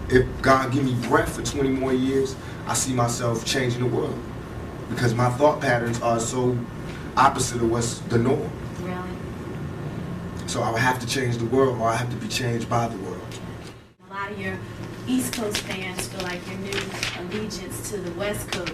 if God give me breath for 20 more years, I see myself changing the world. Because my thought patterns are so opposite of what's the norm. Really? So I would have to change the world, or I have to be changed by the world. A lot of your East Coast fans feel like your new allegiance to the West Coast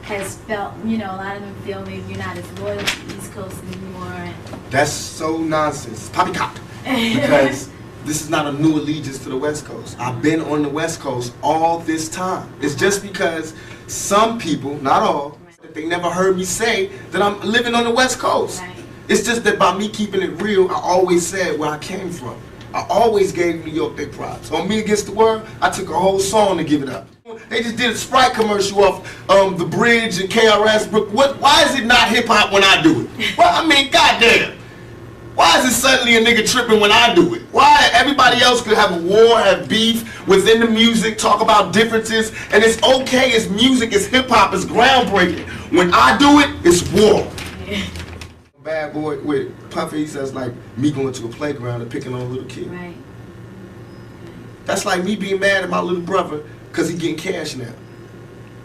has felt, you know, a lot of them feel maybe you're not as loyal to the East Coast anymore. And That's so nonsense. Poppycock. Because this is not a new allegiance to the West Coast. I've been on the West Coast all this time. It's just because some people, not all, they never heard me say that I'm living on the West Coast. Right. It's just that by me keeping it real, I always said where I came from. I always gave New York their props. On Me Against the World, I took a whole song to give it up. They just did a Sprite commercial off the bridge in KRS. Why is it not hip hop when I do it? Well, I mean, goddamn. Why is it suddenly a nigga tripping when I do it? Why everybody else could have a war, have beef within the music, talk about differences, and it's okay, it's music, it's hip hop, it's groundbreaking. When I do it, it's war. Yeah. Bad Boy with Puffy, he says like me going to a playground and picking on a little kid. Right. That's like me being mad at my little brother because he getting cash now.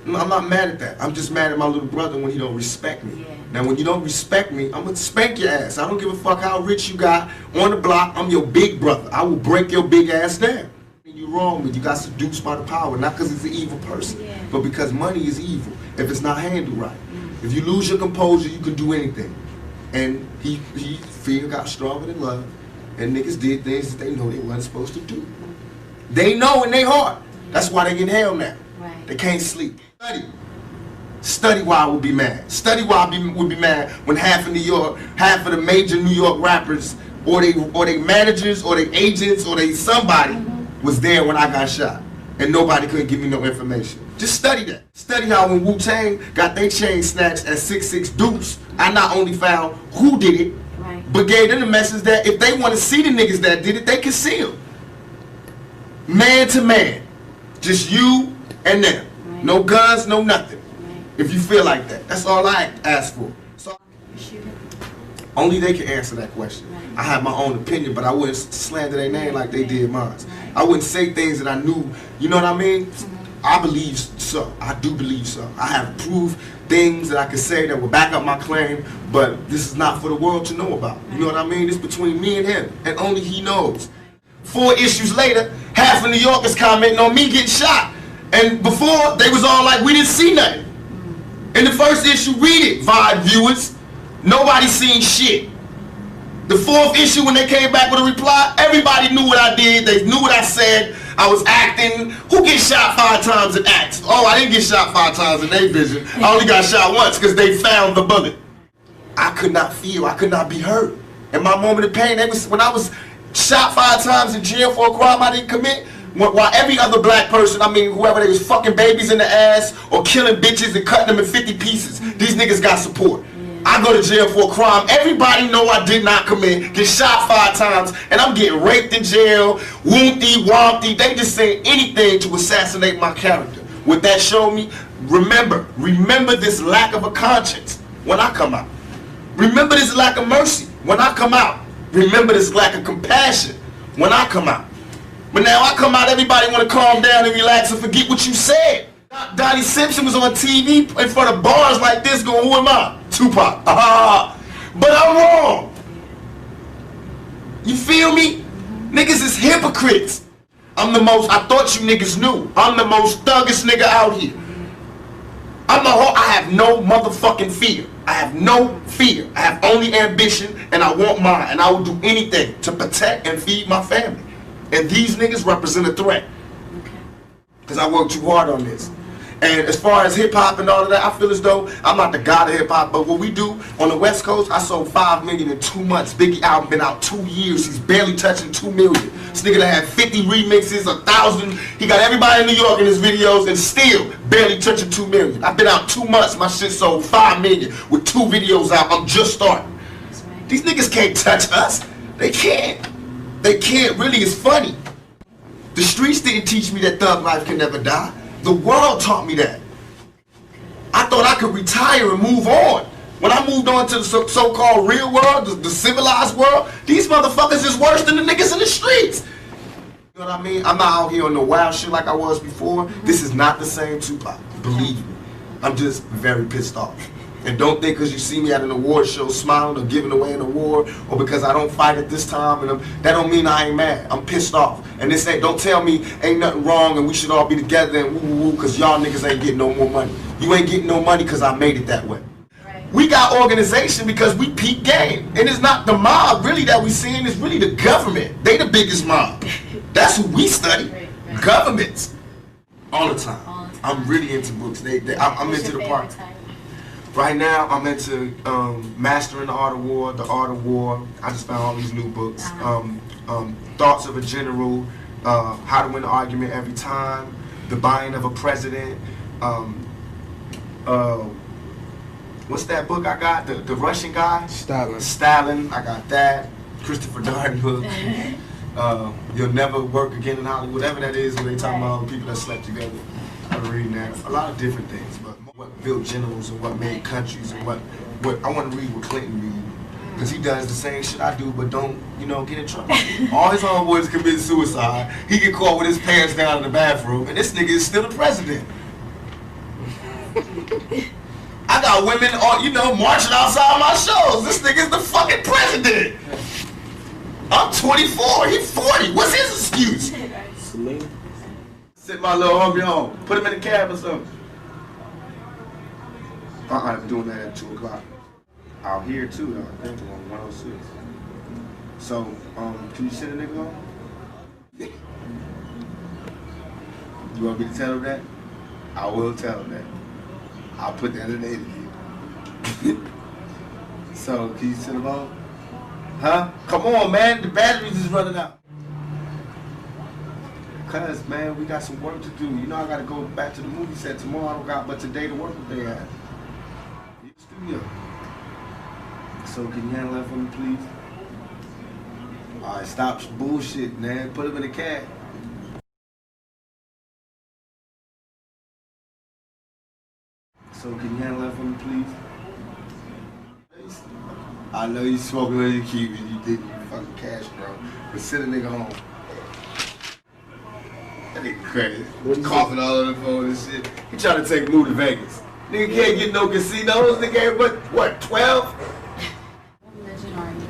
I'm not mad at that. I'm just mad at my little brother when he don't respect me. Yeah. Now when you don't respect me, I'm gonna spank your ass. I don't give a fuck how rich you got on the block. I'm your big brother. I will break your big ass down. You're wrong, but you got seduced by the power, not because he's an evil person, Yeah. but because money is evil if it's not handled right. If you lose your composure, you can do anything. And fear got stronger than love, and niggas did things that they know they wasn't supposed to do. They know in their heart. That's why they get hell now. Right. They can't sleep. Study why I would be mad. Study why I would be mad when half of New York, half of the major New York rappers, or they managers, or they agents, or they somebody was there when I got shot, and nobody couldn't give me no information. Just study that. Study how when Wu-Tang got their chain snatched at 6'6" Dukes, I not only found who did it, Right. but gave them the message that if they want to see the niggas that did it, they can see them. Man to man. Just you and them. Right. No guns, no nothing. Right. If you feel like that. That's all I ask for. So Shoot it. only they can answer that question. Right. I have my own opinion, but I wouldn't slander their name like they did mine. Right. I wouldn't say things that I knew, you know what I mean? I believe so. I do believe so. I have proved things that I can say that will back up my claim, but this is not for the world to know about. You know what I mean? It's between me and him, and only he knows. 4 issues later, half of New York is commenting on me getting shot. And before, they was all like, we didn't see nothing. In the first issue, read it, Vibe viewers. Nobody seen shit. The 4th issue, when they came back with a reply, everybody knew what I did. They knew what I said. I was acting. Who gets shot 5 times in acts? Oh, I didn't get shot 5 times in their vision. I only got shot once because they found the bullet. I could not feel. I could not be hurt. In my moment of pain, when I was shot 5 times in jail for a crime I didn't commit, while every other black person, I mean whoever, they was fucking babies in the ass or killing bitches and cutting them in 50 pieces. These niggas got support. I go to jail for a crime everybody know I did not commit, get shot 5 times, and I'm getting raped in jail, wompty, wompty. They just saying anything to assassinate my character. What that showed me, remember this lack of a conscience when I come out. Remember this lack of mercy when I come out. Remember this lack of compassion when I come out. But now I come out, everybody want to calm down and relax and forget what you said. Donnie Simpson was on TV in front of bars like this going, who am I? Tupac. But I'm wrong. You feel me? Niggas is hypocrites. I thought you niggas knew. I'm the most thuggest nigga out here. I have no motherfucking fear. I have no fear. I have only ambition, and I want mine, and I will do anything to protect and feed my family. And these niggas represent a threat. Because I worked too hard on this. And as far as hip-hop and all of that, I feel as though I'm not the god of hip-hop, but what we do on the West Coast, I sold 5 million in 2 months. Biggie album been out 2 years. He's barely touching 2 million. This nigga that had 50 remixes, 1,000. He got everybody in New York in his videos and still barely touching 2 million. I've been out 2 months. My shit sold 5 million with 2 videos out. I'm just starting. These niggas can't touch us. They can't. They can't. Really, it's funny. The streets didn't teach me that thug life can never die. The world taught me that. I thought I could retire and move on. When I moved on to the so-called real world, the civilized world, these motherfuckers is worse than the niggas in the streets. You know You know what I mean? I'm not out here on no wild shit like I was before. This is not the same Tupac. Believe me. I'm just very pissed off. And don't think because you see me at an award show smiling or giving away an award or because I don't fight at this time, and that don't mean I ain't mad. I'm pissed off. And this ain't, don't tell me ain't nothing wrong and we should all be together and woo woo woo because y'all niggas ain't getting no more money. You ain't getting no money because I made it that way. Right. We got organization because we peak game. And it's not the mob really that we seeing, it's really the government. They the biggest mob. That's who we study. Right. Governments. All the time. I'm really into books. I'm into the part. Right now, I'm into Mastering the Art of War, The Art of War. I just found all these new books. Thoughts of a General, How to Win an Argument Every Time, The Buying of a President. What's that book I got? The Russian guy? Stalin. I got that. Christopher Darden book. You'll Never Work Again in Hollywood. Whatever that is, when they talk about people that slept together. I'm reading that. A lot of different things, but what built generals and what made countries and what I want to read what Clinton read. Because he does the same shit I do, but don't, get in trouble. All his homeboys commit suicide. He get caught with his pants down in the bathroom, and this nigga is still the president. I got women, marching outside my shows. This nigga's the fucking president. I'm 24, he's 40. What's his excuse? Sit my little homie home. Put him in the cab or something. I'm doing that at 2 o'clock. Out here too, though. I think on 106. So, can you send a nigga home? You want me to tell him that? I will tell him that. I'll put that in the interview. So, can you send him home? Huh? Come on, man. The batteries is running out. Cause, man, we got some work to do. I gotta go back to the movie set tomorrow. I don't got but today to work with they at. Studio. So can you handle that for me, please? Alright, stop bullshit, man. Put him in the cab. So can you handle that for me, please? I know you smoking on your keep and you didn't fucking cash, bro. But send a nigga home. That nigga crazy. Coughing all over the phone and shit. He trying to take Lou to Vegas. Nigga can't get no casinos. Nigga ain't but, what, 12? What religion are you?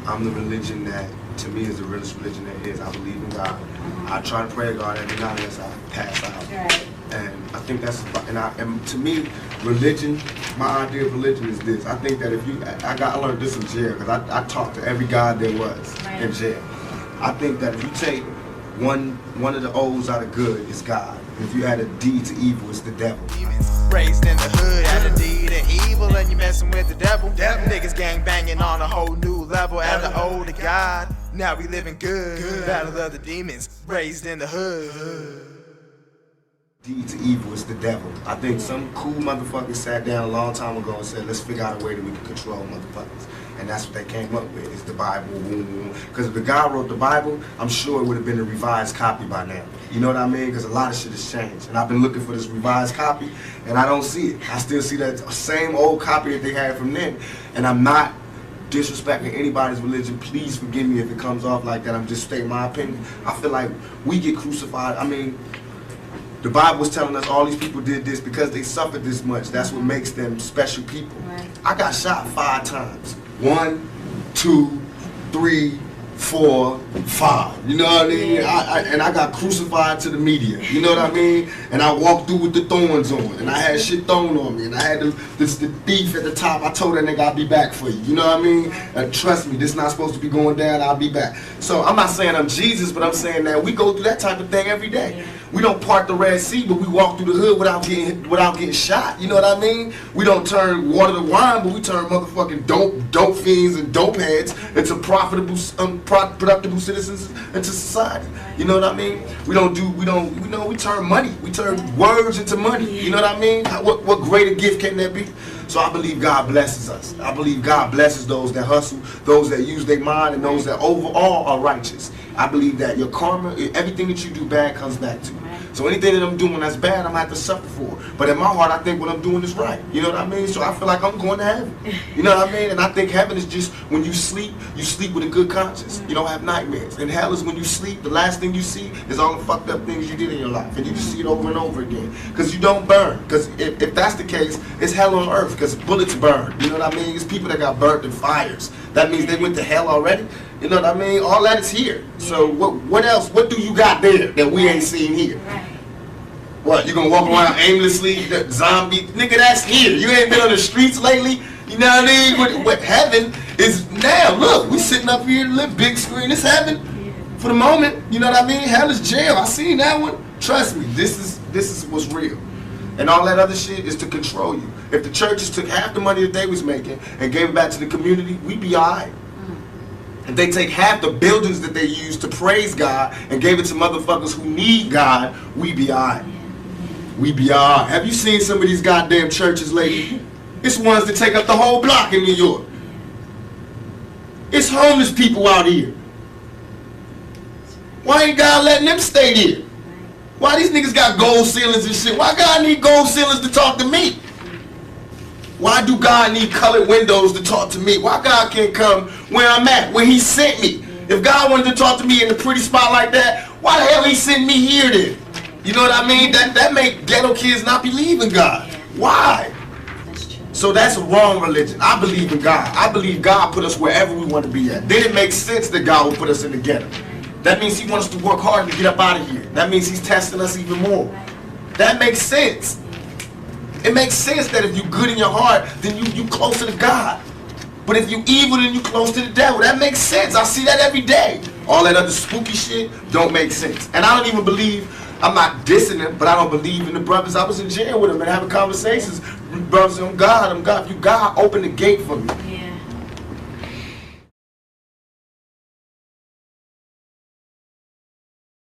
I'm the religion that, to me, is the realest religion there is. I believe in God. I try to pray to God every night as I pass out. Right. And I think that's, and to me, religion, my idea of religion is this. I think that if you, I learned this in jail, because I talked to every God there was in jail. I think that if you take one of the O's out of good, it's God. If you add a D to evil, it's the devil. Raised in the hood, add a D to evil, and you messing with the devil. Niggas gang banging on a whole new level. Add the O to God, now we living good. Battle of the demons, raised in the hood. D to evil is the devil. I think some cool motherfuckers sat down a long time ago and said, let's figure out a way that we can control motherfuckers. And that's what they came up with, is the Bible. Because if the guy wrote the Bible, I'm sure it would have been a revised copy by now. You know what I mean? Because a lot of shit has changed. And I've been looking for this revised copy, and I don't see it. I still see that same old copy that they had from then. And I'm not disrespecting anybody's religion. Please forgive me if it comes off like that. I'm just stating my opinion. I feel like we get crucified. I mean, the Bible is telling us all these people did this because they suffered this much. That's what makes them special people. Right. I got shot 5 times. 1, 2, 3, 4, 5. You know what I mean? And I got crucified to the media. You know what I mean? And I walked through with the thorns on. And I had shit thrown on me. And I had the thief at the top. I told that nigga I'll be back for you. You know what I mean? And trust me, this is not supposed to be going down. I'll be back. So I'm not saying I'm Jesus, but I'm saying that we go through that type of thing every day. We don't part the Red Sea, but we walk through the hood without getting shot. You know what I mean? We don't turn water to wine, but we turn motherfucking dope fiends and dope heads into productive citizens into society. You know what I mean? We turn money. We turn words into money. You know what I mean? What greater gift can there be? So I believe God blesses us. I believe God blesses those that hustle, those that use their mind, and those that overall are righteous. I believe that your karma, everything that you do bad comes back to you. So anything that I'm doing that's bad, I'm gonna have to suffer for. But in my heart, I think what I'm doing is right. You know what I mean? So I feel like I'm going to heaven. You know what I mean? And I think heaven is just when you sleep with a good conscience. You don't have nightmares. And hell is when you sleep, the last thing you see is all the fucked up things you did in your life. And you just see it over and over again. Because you don't burn. Because if that's the case, it's hell on earth. Because bullets burn. You know what I mean? It's people that got burnt in fires. That means they went to hell already. You know what I mean? All that is here. So what else? What do you got there that we ain't seen here? Right. What, you gonna walk around aimlessly, the zombie? Nigga, that's here. You ain't been on the streets lately. You know what I mean? What heaven is now. Look, we sitting up here, little big screen. It's heaven for the moment. You know what I mean? Hell is jail. I seen that one. Trust me, this is what's real. And all that other shit is to control you. If the churches took half the money that they was making and gave it back to the community, we'd be all right. If they take half the buildings that they use to praise God and gave it to motherfuckers who need God, we be alright. We be alright. Have you seen some of these goddamn churches lately? It's ones that take up the whole block in New York. It's homeless people out here. Why ain't God letting them stay there? Why these niggas got gold ceilings and shit? Why God need gold ceilings to talk to me? Why do God need colored windows to talk to me? Why God can't come where I'm at, where he sent me? If God wanted to talk to me in a pretty spot like that, why the hell he sent me here then? You know what I mean? That make ghetto kids not believe in God. Why? So that's a wrong religion. I believe in God. I believe God put us wherever we want to be at. Then it makes sense that God will put us in the ghetto. That means he wants us to work hard to get up out of here. That means he's testing us even more. That makes sense. It makes sense that if you're good in your heart, then you closer to God. But if you evil, then you close to the devil. That makes sense. I see that every day. All that other spooky shit don't make sense. And I don't even believe, I'm not dissing them, but I don't believe in the brothers. I was in jail with them and having conversations. Brothers, I'm God. If you God, open the gate for me.